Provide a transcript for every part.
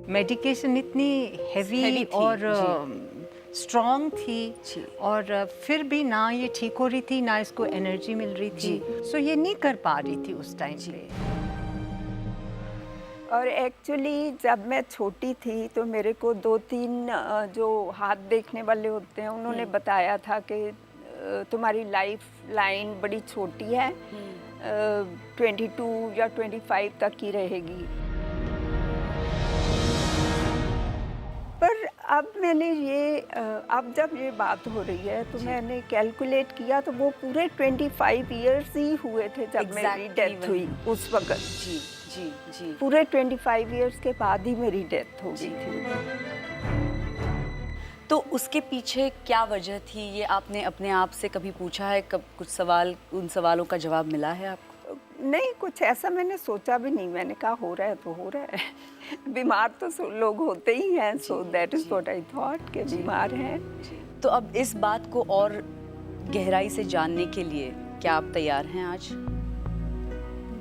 Medication इतनी Heavy heavy थी, और जी। स्ट्रॉन्ग थी जी। और फिर भी ना ये ठीक हो रही थी ना इसको एनर्जी मिल रही थी, सो ये नहीं कर पा रही थी उस टाइम जी। पे। और एक्चुअली जब मैं छोटी थी तो मेरे को 2-3 जो हाथ देखने वाले होते हैं उन्होंने बताया था कि तुम्हारी लाइफ लाइन बड़ी छोटी है, 22 या 25 तक ही रहेगी। पर अब मैंने ये अब जब ये बात हो रही है तो मैंने कैलकुलेट किया तो वो पूरे 25 इयर्स ही हुए थे जब मेरी Exactly डेथ हुई वही। उस वक्त। जी, जी, जी। पूरे 25 इयर्स के बाद ही मेरी डेथ हो गई थी। तो उसके पीछे क्या वजह थी, ये आपने अपने आप से कभी पूछा है? कब कुछ सवाल, उन सवालों का जवाब मिला है आपको? नहीं, कुछ ऐसा मैंने सोचा भी नहीं। मैंने कहा हो रहा है तो हो रहा है। बीमार तो लोग होते ही हैं, so that is what I thought कि बीमार हैं। तो अब इस बात को और गहराई से जानने के लिए क्या आप तैयार हैं आज?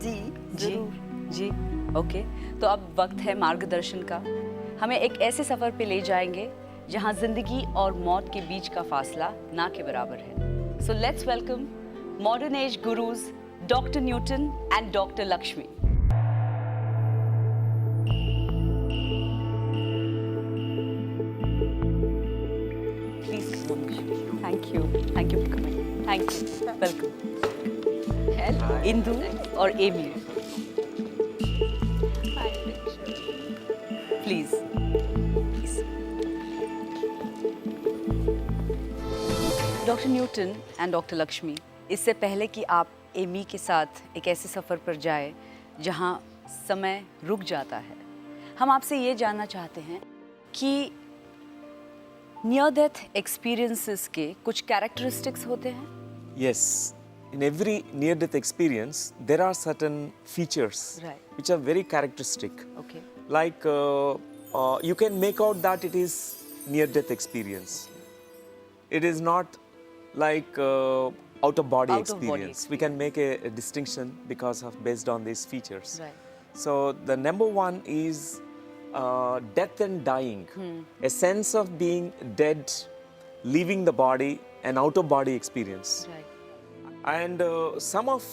जी, जी, जरूर। जी, ओके। तो अब वक्त है मार्गदर्शन का। हमें एक ऐसे सफर पे ले जाएंगे जहां जिंदगी और मौत के बीच का फासला ना के बराबर है। So let's welcome modern age gurus doctor Newton and doctor Lakshmi. Please come. Thank you. Thank you for coming. Thank you. Welcome. Hello. Indu और Amy, please. Doctor Newton and doctor Lakshmi, इससे पहले कि आप एमी के साथ एक ऐसे सफ़र पर जाए जहां समय रुक जाता है, हम आपसे ये जानना चाहते हैं कि नियर डेथ एक्सपीरियंसेस के कुछ कैरेक्टरिस्टिक्स होते हैं? Yes, in every near-death experience, there are certain features Right. which are very characteristic. Okay, Like you can make out that it is near-death experience. It is not like out-of-body Out-of-body experience. We can make a distinction because of based on these features. Right. So the number one is death and dying, a sense of being dead, leaving the body, an out-of-body experience. Right, And some of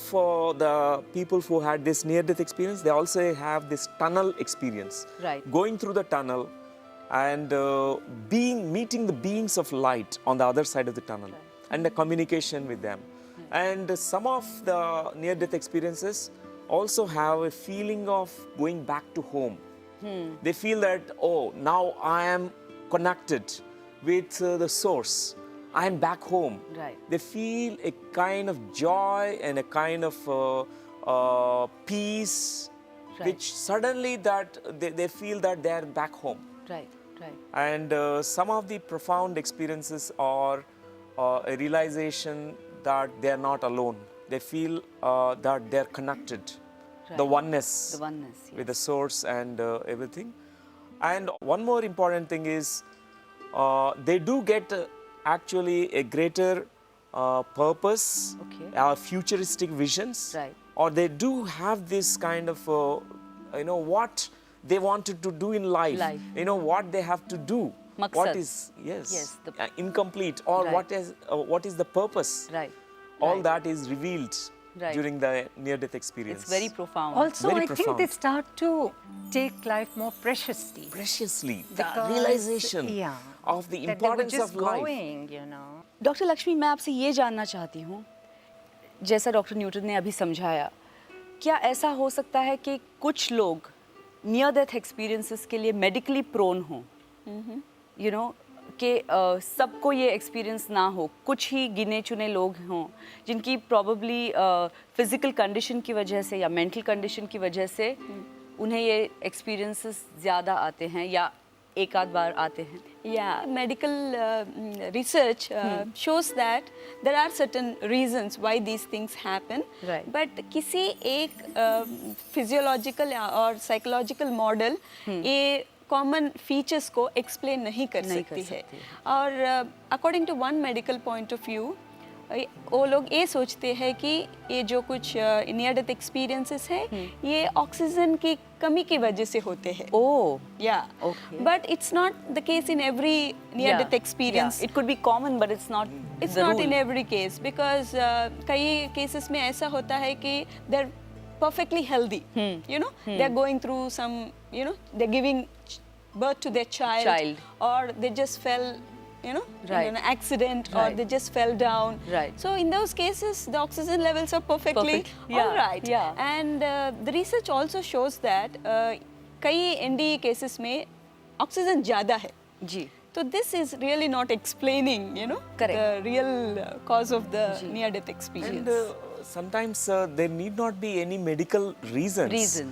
the people who had this near-death experience, they also have this tunnel experience. Right. Going through the tunnel and meeting the beings of light on the other side of the tunnel, and the communication with them. And some of the near-death experiences also have a feeling of going back to home. They feel that, oh, now I am connected with the source. I am back home. Right. They feel a kind of joy and a kind of peace, Right. which suddenly that they feel that they are back home. Right, right, And some of the profound experiences are a realization that they are not alone. They feel that they are connected, the Right. oneness, The oneness, with the source and everything. And one more important thing is they do get actually a greater purpose, Okay. futuristic visions, Right. or they do have this kind of what they wanted to do in life, Life. what they have to do, what Maqsad. is Yes, incomplete, or Right. what is the purpose. Right, All right. that is revealed Right. during the near-death experience. It's very profound. Also, Very I think profound. they start to take life more preciously. Preciously, the Because, realization yeah, of the that they were importance just of life. going, you know. Doctor Lakshmi, मैं आपसे ये जानना चाहती हूँ, जैसा doctor Newton ने अभी समझाया, क्या ऐसा हो सकता है कि कुछ लोग नियर डेथ एक्सपीरियंसेस के लिए मेडिकली प्रोन हों? यू नो कि सबको ये एक्सपीरियंस ना हो, कुछ ही गिने चुने लोग हों जिनकी प्रॉबली फिजिकल कंडीशन की वजह से या मेंटल कंडीशन की वजह से उन्हें ये एक्सपीरियंसेस ज़्यादा आते हैं या एक आध बार आते हैं? Yeah, medical research shows that there are certain reasons why these things happen. Right. But किसी एक physiological और psychological model ये common features को explain नहीं कर सकती है। और according to one medical point of view, वो लोग ये सोचते हैं कि ये जो कुछ नियर डेथ एक्सपीरियंसेस है ये ऑक्सीजन की कमी की वजह से होते हैं. Oh, Yeah. Okay. But it's not the case in every near-death experience. It could be common, but it's not. It's the not rule. in every case because कई cases में ऐसा होता है कि they're perfectly healthy. You know, they're going through some, you know, they're giving birth to their child. Or they just fell, you know, Right. in an accident, or Right. they just fell down. Right. So in those cases, the oxygen levels are perfectly Perfect. Yeah, all right. yeah. And the research also shows that कई NDE cases में oxygen ज़्यादा है. जी. So this is really not explaining, you know, Correct. the real cause of the near-death experience. And sometimes there need not be any medical reasons.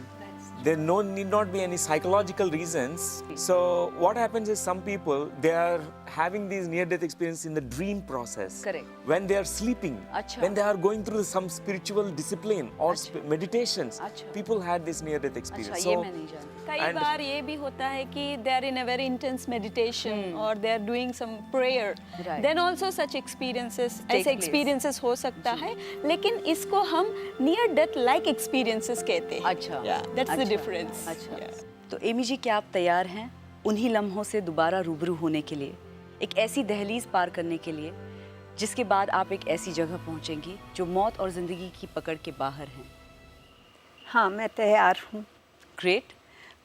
There need not be any psychological reasons. So what happens is some people, they are having these near-death experiences in the dream process. Correct. When they are sleeping, Acha. when they are going through some spiritual discipline or meditations, Acha. people had this near-death experience. अच्छा, ये मैं नहीं जानती. कई and- बार ये भी होता है कि they are in a very intense meditation or they are doing some prayer. Right. Then also such experiences, Take ऐसे place. experiences हो सकता है, लेकिन इसको हम near death like experiences कहते हैं. अच्छा. Yeah, that's the अच्छा, difference. अच्छा. Yeah. तो एमी जी, क्या आप तैयार हैं उन्हीं लम्हों से दोबारा रूबरू होने के लिए, एक ऐसी दहलीज पार करने के लिए जिसके बाद आप एक ऐसी जगह पहुंचेंगी जो मौत और जिंदगी की पकड़ के बाहर हैं? हाँ, मैं तैयार हूँ. ग्रेट.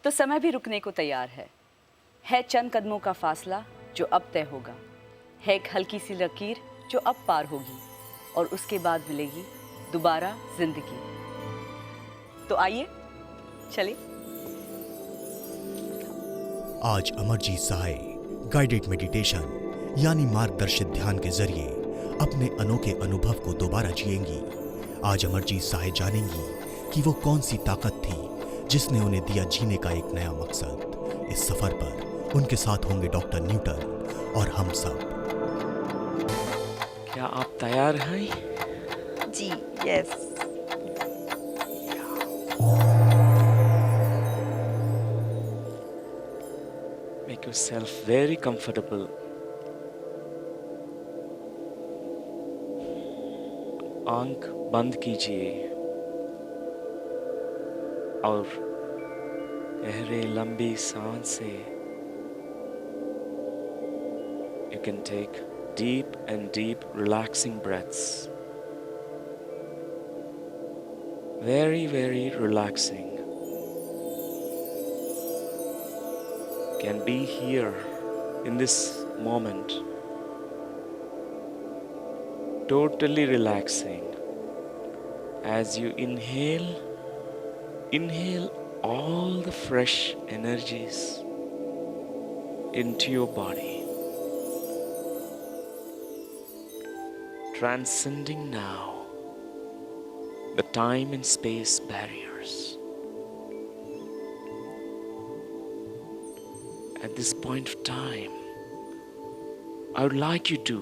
तो समय भी रुकने को तैयार है चंद कदमों का फासला जो अब तय होगा, है एक हल्की सी लकीर जो अब पार होगी और उसके बाद मिलेगी दोबारा जिंदगी. तो आइए चलिए. आज अमरजीत सहाय गाइडेड मेडिटेशन यानी मार्गदर्शित ध्यान के जरिए अपने अनोखे अनुभव को दोबारा जिएंगी. आज अमरजीत सहाय जानेंगी कि वो कौन सी ताकत थी जिसने उन्हें दिया जीने का एक नया मकसद. इस सफर पर उनके साथ होंगे डॉक्टर न्यूटन और हम सब. क्या आप तैयार हैं? जी, yes. Make yourself very comfortable. आंख बंद कीजिए और गहरे लंबी सांसें. You can take deep and deep relaxing breaths. Very, very relaxing. Can be here in this moment. Totally relaxing. As you inhale all the fresh energies into your body. Transcending now the time and space barriers. At this point of time, I would like you to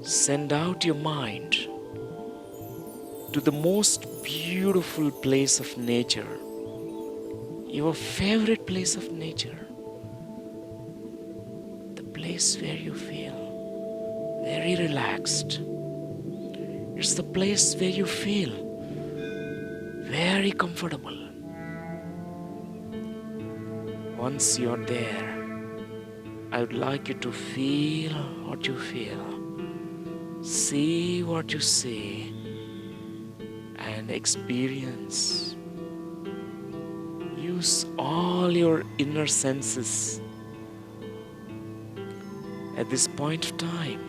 send out your mind to the most beautiful place of nature, your favorite place of nature, the place where you feel very relaxed. It's the place where you feel very comfortable. Once you're there, I would like you to feel what you feel, see what you see, and experience. Use all your inner senses. At this point of time,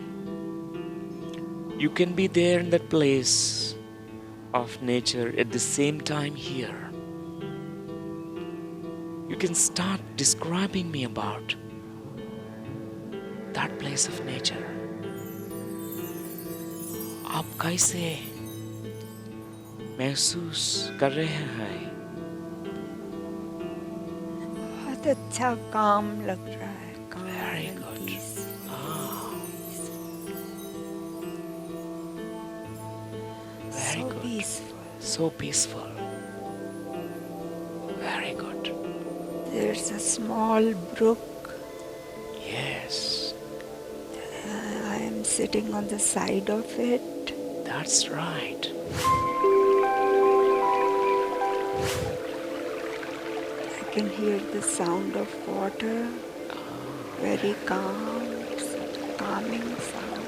you can be there in that place of nature at the same time here. You can start describing me about that place of nature. आप कैसे महसूस कर रहे हैं? बहुत अच्छा काम लग रहा है. Very good. Very good. Peaceful. So peaceful. Very good. There's a small brook. Yes. I am I'm sitting on the side of it. That's right. I can hear the sound of water. Very calm, such a calming sound.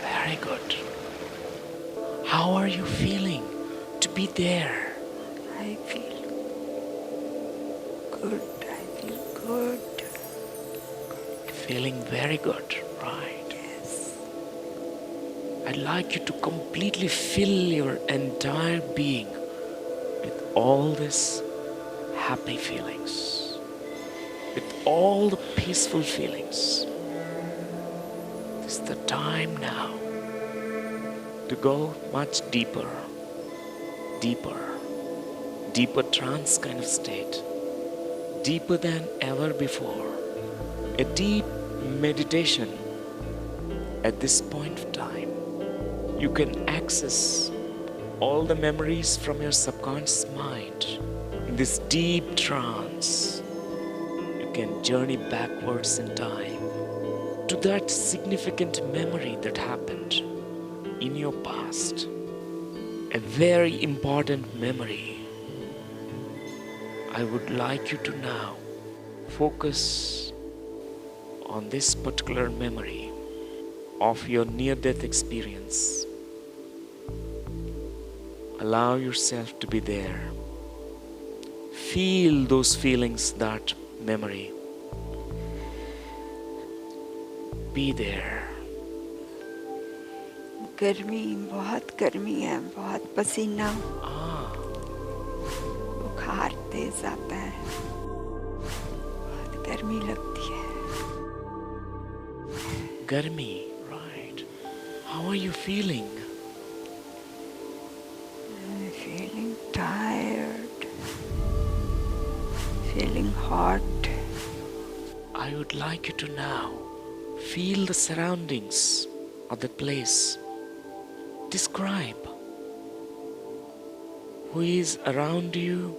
Very good. How are you feeling to be there? I feel good. I feel good. Feeling very good, right? Yes. I'd like you to completely fill your entire being with all these happy feelings, with all the peaceful feelings. This is the time now to go much deeper, deeper, deeper trance kind of state, deeper than ever before. A deep meditation. At this point of time, you can access all the memories from your subconscious mind. In this deep trance, you can journey backwards in time to that significant memory that happened in your past. A very important memory. I would like you to now focus on this particular memory of your near-death experience. Allow yourself to be there. Feel those feelings, that memory. Be there. गर्मी, बहुत गर्मी है, बहुत पसीना, बुखार तेज आता है, बहुत गर्मी लगती है. Garmi, right. How are you feeling? I'm feeling tired, feeling hot. I would like you to now feel the surroundings of the place. Describe who is around you,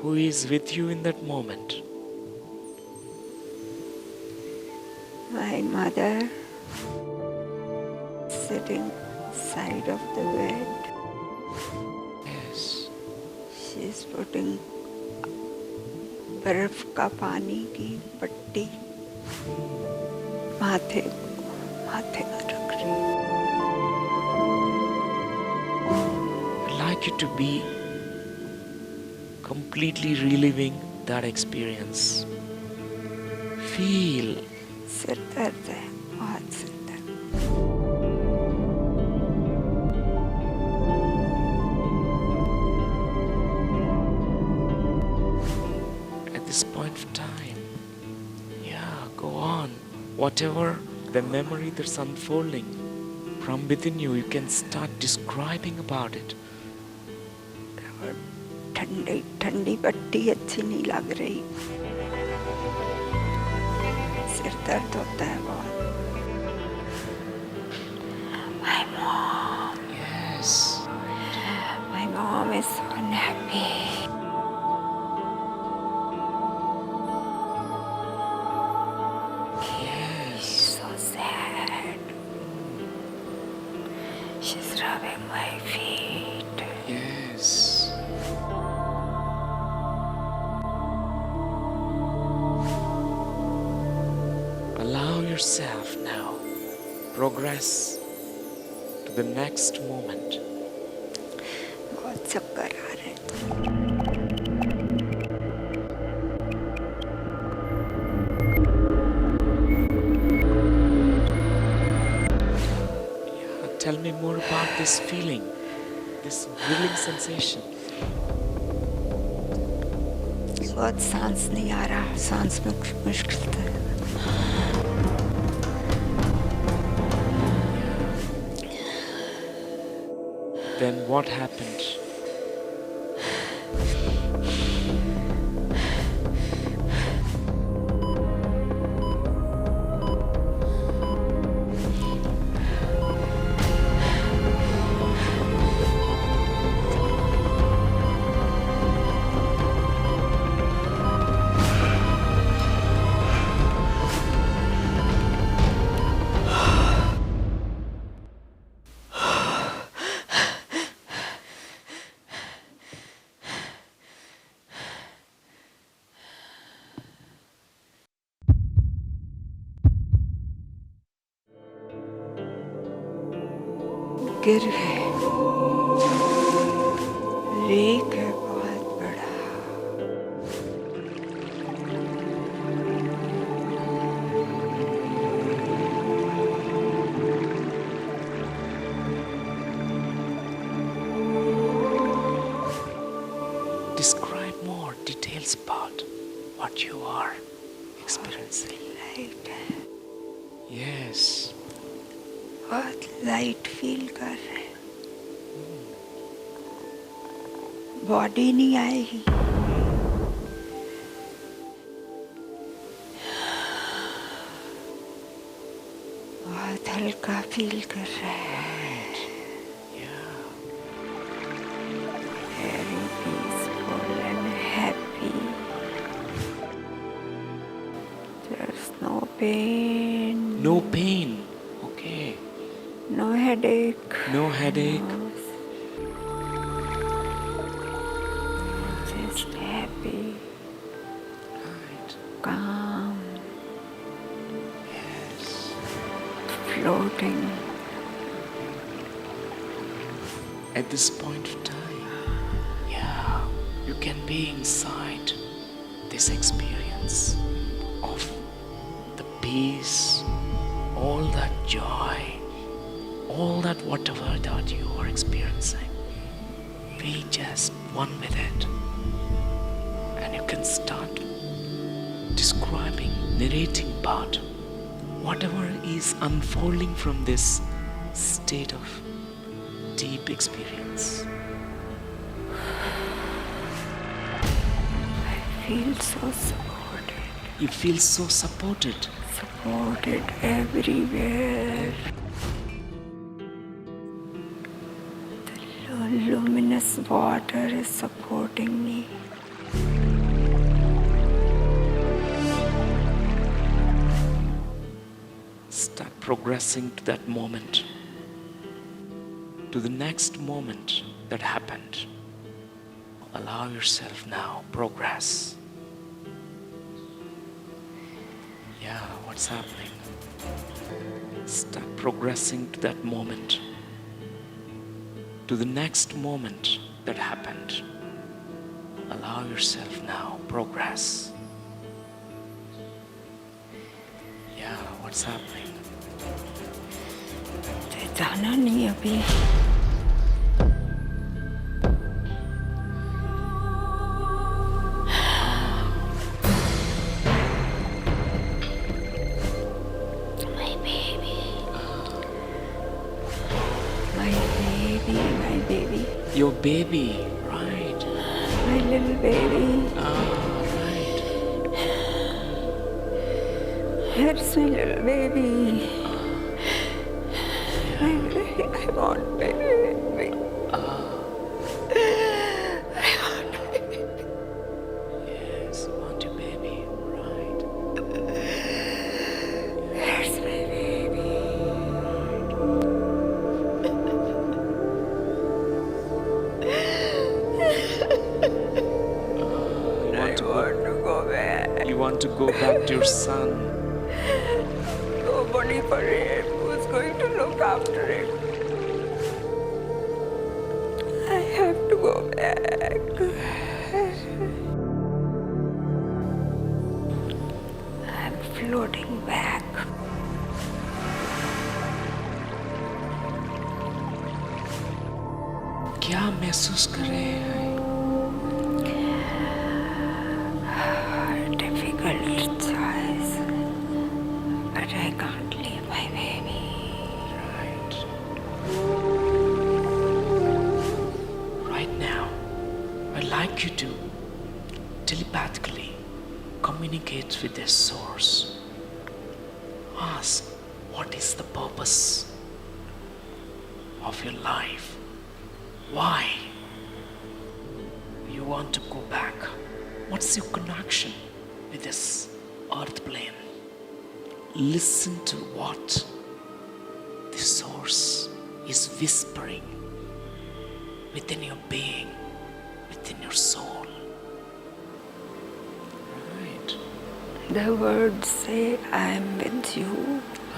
who is with you in that moment. My mother sitting side of the bed. Yes. She's putting बर्फ का पानी की पट्टी माथे में रख रही. I'd like you to be completely reliving that experience. Feel. सिर दर्द है, बहुत सिर दर्द. At this point of time, go on. Whatever the memory that's unfolding from within you, you can start describing about it. ठंडी ठंडी पट्टी अच्छी नहीं लग रही. सिर दर्द होता है बहुत. My mom. Yes. My mom is so unhappy. Yes. So sad. She's rubbing my feet. Yes. Allow yourself now progress to the next moment. बहुत चक्कर आ रहे हैं. Tell me more about this feeling, this willing sensation. बहुत सांस नहीं आ रहा. सांस में मुश्किल है. Then what happened? गिर गए। लेक है बहुत बड़ा। Describe more details about what you are experiencing. Light है, Yes. बहुत लाइट फील कर रहे हैं। बॉडी नहीं आएगी। बहुत हल्का फील कर रहे हैं। Yeah. Very peaceful and happy. There's no pain, No pain. Okay. no headache. No headache. Just happy, Right. calm, Yes. floating. At this point of time, yeah, you can be inside this experience of the peace, all that joy, all that whatever that you are experiencing. Be just one with it. And you can start describing, narrating about whatever is unfolding from this state of deep experience. I feel so supported, You feel so supported. supported everywhere. The luminous water is supporting me. Start progressing to that moment, to the next moment that happened. Allow yourself now, progress. Yeah, what's happening? Start progressing to that moment, to the next moment that happened. Allow yourself now, progress. Yeah, what's happening? जाना नहीं अभी। My baby, my baby, Your baby, right? my little baby. Right. Here's my little baby. I want baby. Yes, you want your baby, right? Here's my baby. You want to Want to go back. You want to go back to your son. Nobody for him who's going to look after him. I have to go back. I'm floating back. क्या महसूस कर रहे हैं? Difficult choice, but I can't leave my baby. Right. Right now, I'd like you to telepathically communicate with this source. Ask, what is the purpose of your life? Why you want to go back? What's your connection with this earth plane? Listen to what the source is whispering within your being, within your soul. Right. The words say, I'm with you.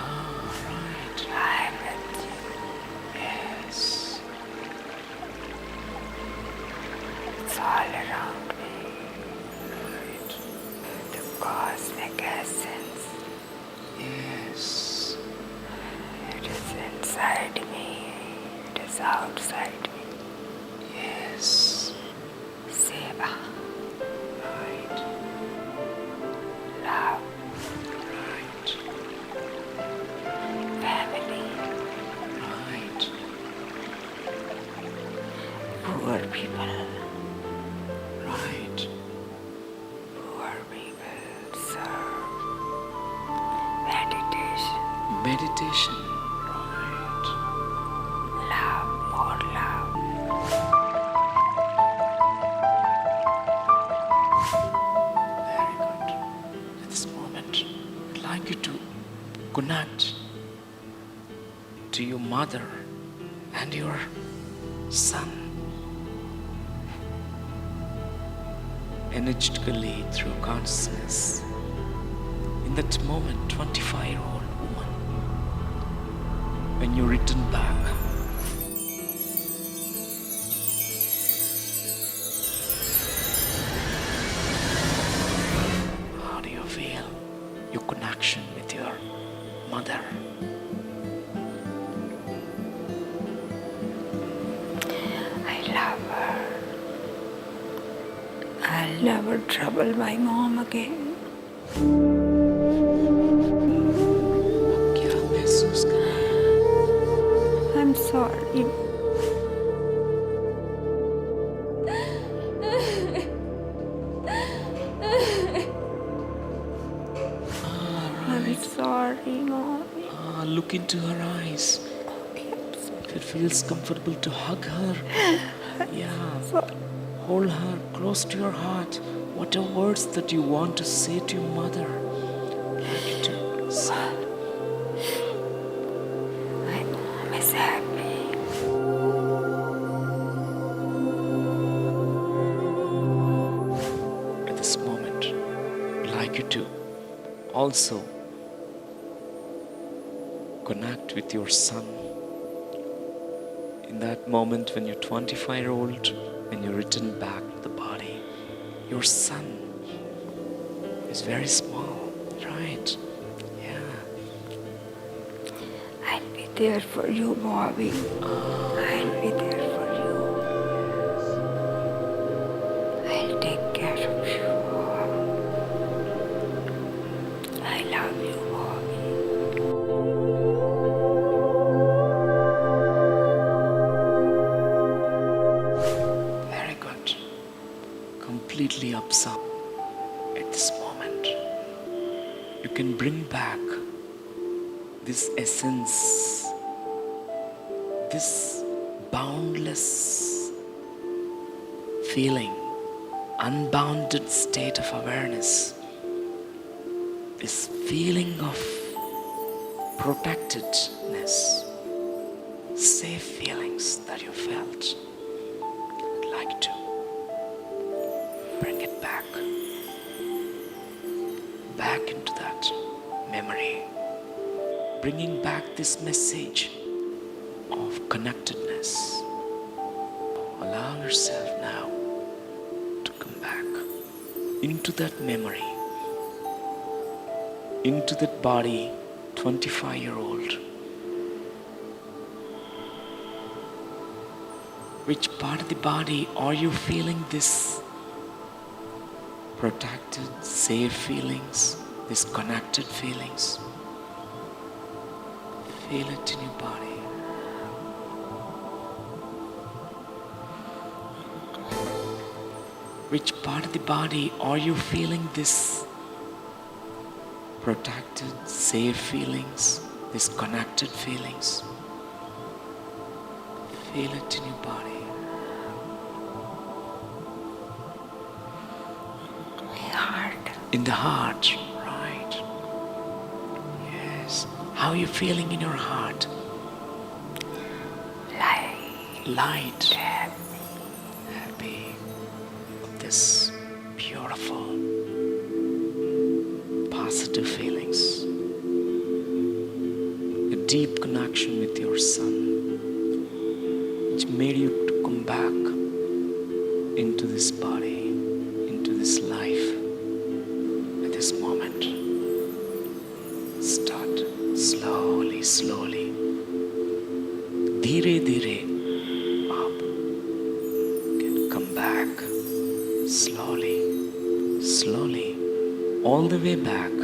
Right. I'm with you. Yes. all around me. The cosmic essence. Yes. It is inside me. It is outside me. Yes. Seva, Right. love, Right. family, Right. poor people. Right. Poor people serve. Meditation, Meditation. Right. love, more love. Very good. At this moment, I'd like you to connect to your mother and your son energetically through consciousness. In that moment, 25-year-old woman, when you return back, how do you feel your connection with your mother? I love her. I'll never trouble my mom again. क्या महसूस कर रहे हैं? I'm sorry. I'm sorry, mommy. Look into her eyes. If it feels comfortable to hug her, yeah, hold her close to your heart. What are words that you want to say to your mother? Like you to say. My mom is happy. At this moment, I'd like you to also connect with your son. In that moment when you're 25-year-old, when you return back to the body, your son is very small, right? Yeah. I'll be there for you, Bobby. I'll be there for you. I'll take care of you. I love you, Bobby. Very good. Completely absorbed at this moment. You can bring back this essence, this boundless feeling, unbounded state of awareness, this feeling of protectedness, safe feelings that you felt. I'd like to bring it back into that memory, bringing back this message of connectedness. Allow yourself now to come back into that memory, into that body, 25-year-old. Which part of the body are you feeling this protected, safe feelings, these connected feelings? Feel it in your body. Which part of the body are you feeling this protected, safe feelings, these connected feelings? Feel it in your body. My heart. In the heart, right? Yes. How are you feeling in your heart? Light. Happy. This beautiful, positive feelings. A deep connection with your son, which made you to come back into this body, into this life, at this moment. Start slowly, slowly. Dheere, dheere, up. Can come back. Slowly, slowly, all the way back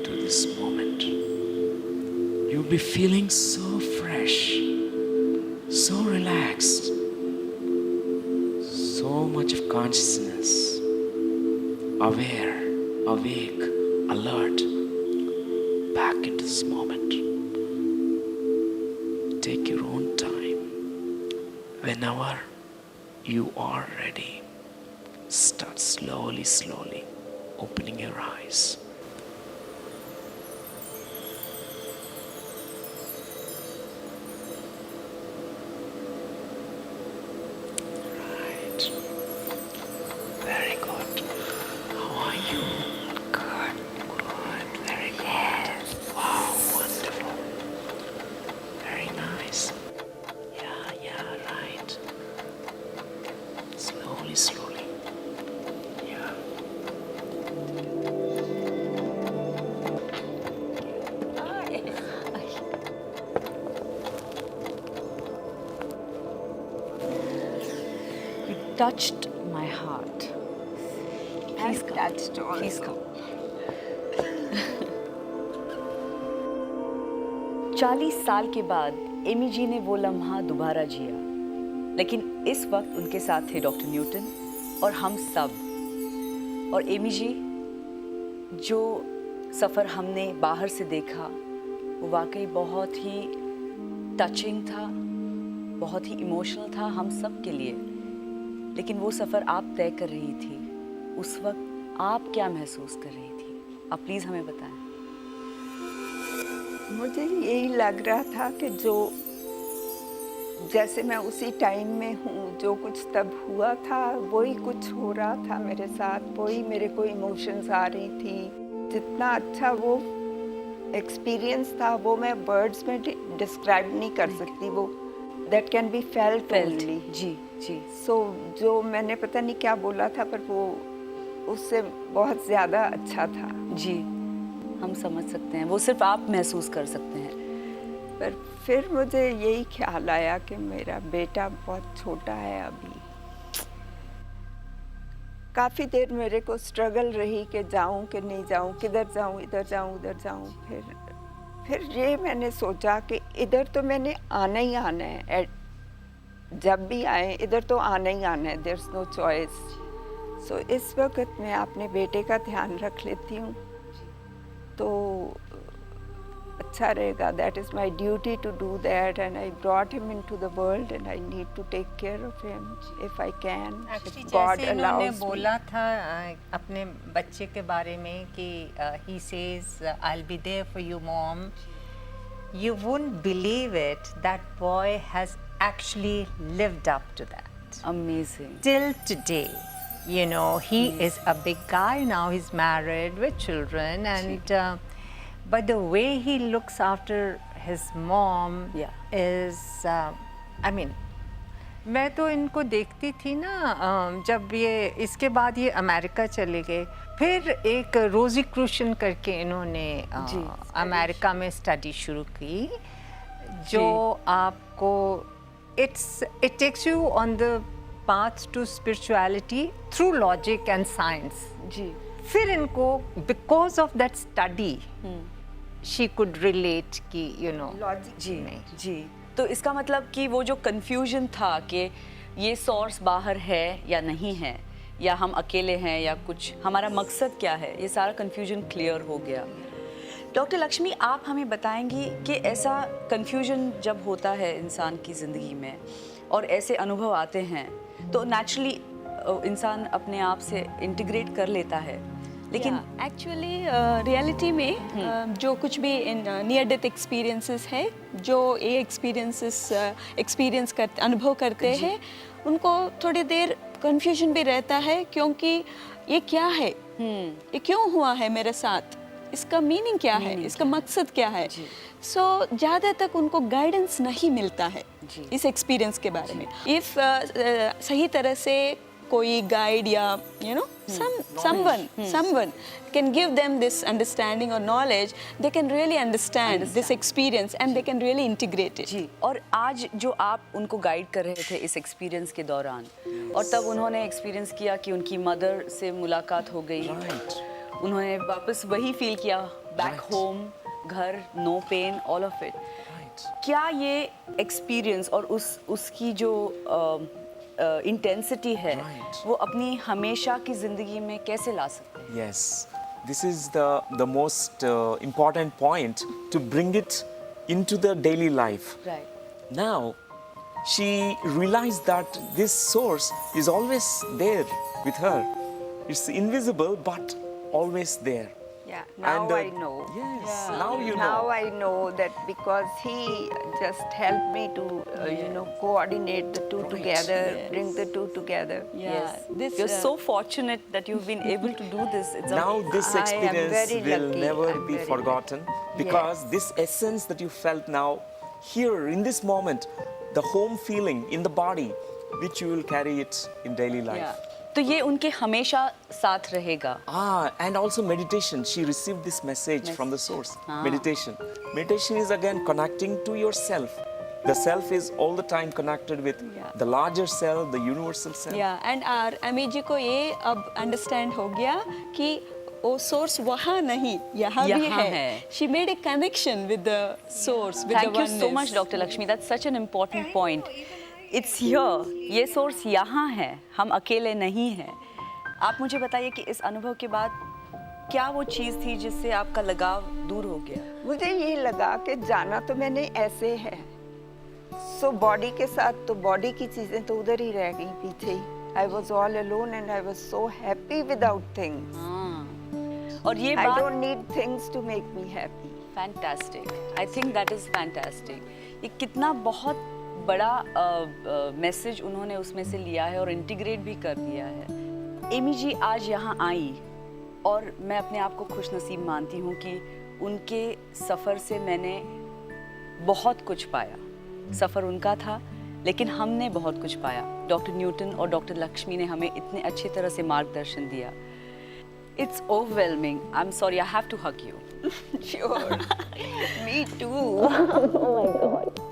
to this moment. You'll be feeling so fresh, so relaxed, so much of consciousness, aware, awake, alert, back into this moment. Take your own time. Whenever you are ready, start slowly, slowly opening your eyes. Right. Very good. How are you? Good. Good. Very good. Wow, wonderful. Very nice. Yeah, right. Slowly, slowly. Yeah. You touched my heart. Please come. touched also. Please come. 40 साल के बाद Amy जी ने वो लम्हा दोबारा जिया, लेकिन इस वक्त उनके साथ थे डॉक्टर न्यूटन और हम सब। और एमी जी, जो सफ़र हमने बाहर से देखा वो वाकई बहुत ही टचिंग था, बहुत ही इमोशनल था हम सब के लिए। लेकिन वो सफ़र आप तय कर रही थी, उस वक्त आप क्या महसूस कर रही थी? आप प्लीज़ हमें बताएं। मुझे यही लग रहा था कि जो जैसे मैं उसी टाइम में हूँ, जो कुछ तब हुआ था वही कुछ हो रहा था मेरे साथ, वही मेरे को इमोशंस आ रही थी। जितना अच्छा वो एक्सपीरियंस था वो मैं वर्ड्स में डिस्क्राइब नहीं कर सकती, वो that can be felt only. जी जी। सो जो मैंने पता नहीं क्या बोला था, पर वो उससे बहुत ज़्यादा अच्छा था। जी, हम समझ सकते हैं, वो सिर्फ आप महसूस कर सकते हैं। पर फिर मुझे यही ख्याल आया कि मेरा बेटा बहुत छोटा है अभी। काफ़ी देर मेरे को स्ट्रगल रही कि जाऊं कि नहीं जाऊं, किधर जाऊं, इधर जाऊं, उधर जाऊं। फिर ये मैंने सोचा कि इधर तो मैंने आना ही आना है, जब भी आए इधर तो आना ही आना है, देयर इज़ नो चॉइस। सो इस वक्त मैं अपने बेटे का ध्यान रख लेती हूँ तो अच्छा रहेगा। That is my duty to do that, and I brought him into the world and I need to take care of him if I can. God जैसे इन्होंने अलाउज बोला था अपने बच्चे के बारे में कि he says I will be there for you mom, you won't believe it, that boy has actually lived up to that. Amazing. Till today, you know, he is a big guy now, he's married with children, and but the way he looks after his mom is, I mean, मैं तो इनको देखती थी ना, जब ये इसके बाद ये अमेरिका चले गए, फिर एक रोजी क्रूशन करके इन्होंने अमेरिका में स्टडी शुरू की, जो आपको it takes you on the path to spirituality through logic and science. जी। फिर इनको because of that study she could relate कि you know जी जी। तो इसका मतलब कि वो जो कंफ्यूजन था कि ये सोर्स बाहर है या नहीं है, या हम अकेले हैं या कुछ, हमारा मकसद क्या है, ये सारा कंफ्यूजन क्लियर हो गया। डॉक्टर लक्ष्मी, आप हमें बताएंगी कि ऐसा कंफ्यूजन जब होता है इंसान की ज़िंदगी में और ऐसे अनुभव आते हैं तो नेचुरली इंसान अपने आप से इंटीग्रेट कर लेता है, लेकिन एक्चुअली रियलिटी में जो कुछ भी नियर डेथ एक्सपीरियंसेस है, जो ये एक्सपीरियंस करते, अनुभव करते हैं, उनको थोड़ी देर कंफ्यूजन भी रहता है, क्योंकि ये क्या है, ये क्यों हुआ है मेरे साथ, इसका मीनिंग क्या है, इसका मकसद क्या है। सो ज़्यादा तक उनको गाइडेंस नहीं मिलता है इस एक्सपीरियंस के बारे में. इफ़ सही तरह से कोई गाइड या someone can give them this understanding or knowledge, they can really understand this experience and they can really integrate it. जी. और आज जो आप उनको गाइड कर रहे थे इस एक्सपीरियंस के दौरान, और तब उन्होंने एक्सपीरियंस किया कि उनकी मदर से मुलाकात हो गई, उन्होंने वापस वही फील किया, बैक होम, घर, no pain, all of it. क्या ये एक्सपीरियंस और उसकी जो इंटेंसिटी है वो अपनी हमेशा की जिंदगी में कैसे ला सकते हैं? Yes, this is the most important point to bring it into the daily life. Right. Now, she realized that this source is always there with her. It's invisible, but always there. Yeah, now And, I know. Yes, now you know. Now I know that because he just helped me to, coordinate the two together, bring the two together. Yeah, this You're so fortunate that you've been able to do this. It's Now this I am experience very will lucky. never I'm be very forgotten because this essence that you felt now, here in this moment, the home feeling in the body, which you will carry it in daily life. Yeah. तो ये उनके हमेशा साथ रहेगा. And also meditation. She received this message from the source. Meditation. Meditation is again connecting to yourself. The self is all the time connected with the larger self, the universal self. Yeah, and Amit ji को ये अब understand हो गया कि वो source वहाँ नहीं, यहाँ भी है. She made a connection with the source, with the Thank you oneness. so much, Dr. Lakshmi. That's such an important point. It's here. ये सोर्स यहाँ है, हम अकेले नहीं हैं. आप मुझे बताइए कि इस अनुभव के बाद क्या वो चीज़ थी जिससे आपका लगाव दूर हो गया? मुझे ये लगा कि जाना तो मैंने ऐसे है, सो बॉडी के साथ, तो बॉडी की चीजें तो उधर ही रह गई पीछे ही. I was all alone and I was so happy without things. और ये I बात don't need things to make me happy. Fantastic. I think that is fantastic. ये कितना बहुत बड़ा मैसेज उन्होंने उसमें से लिया है और इंटीग्रेट भी कर दिया है. एमी जी आज यहाँ आई और मैं अपने आप को खुशनसीब मानती हूँ कि उनके सफ़र से मैंने बहुत कुछ पाया. सफ़र उनका था लेकिन हमने बहुत कुछ पाया. डॉक्टर न्यूटन और डॉक्टर लक्ष्मी ने हमें इतने अच्छी तरह से मार्गदर्शन दिया. It's overwhelming. I'm sorry, I have to hug you. Sure. Me too. Oh my God.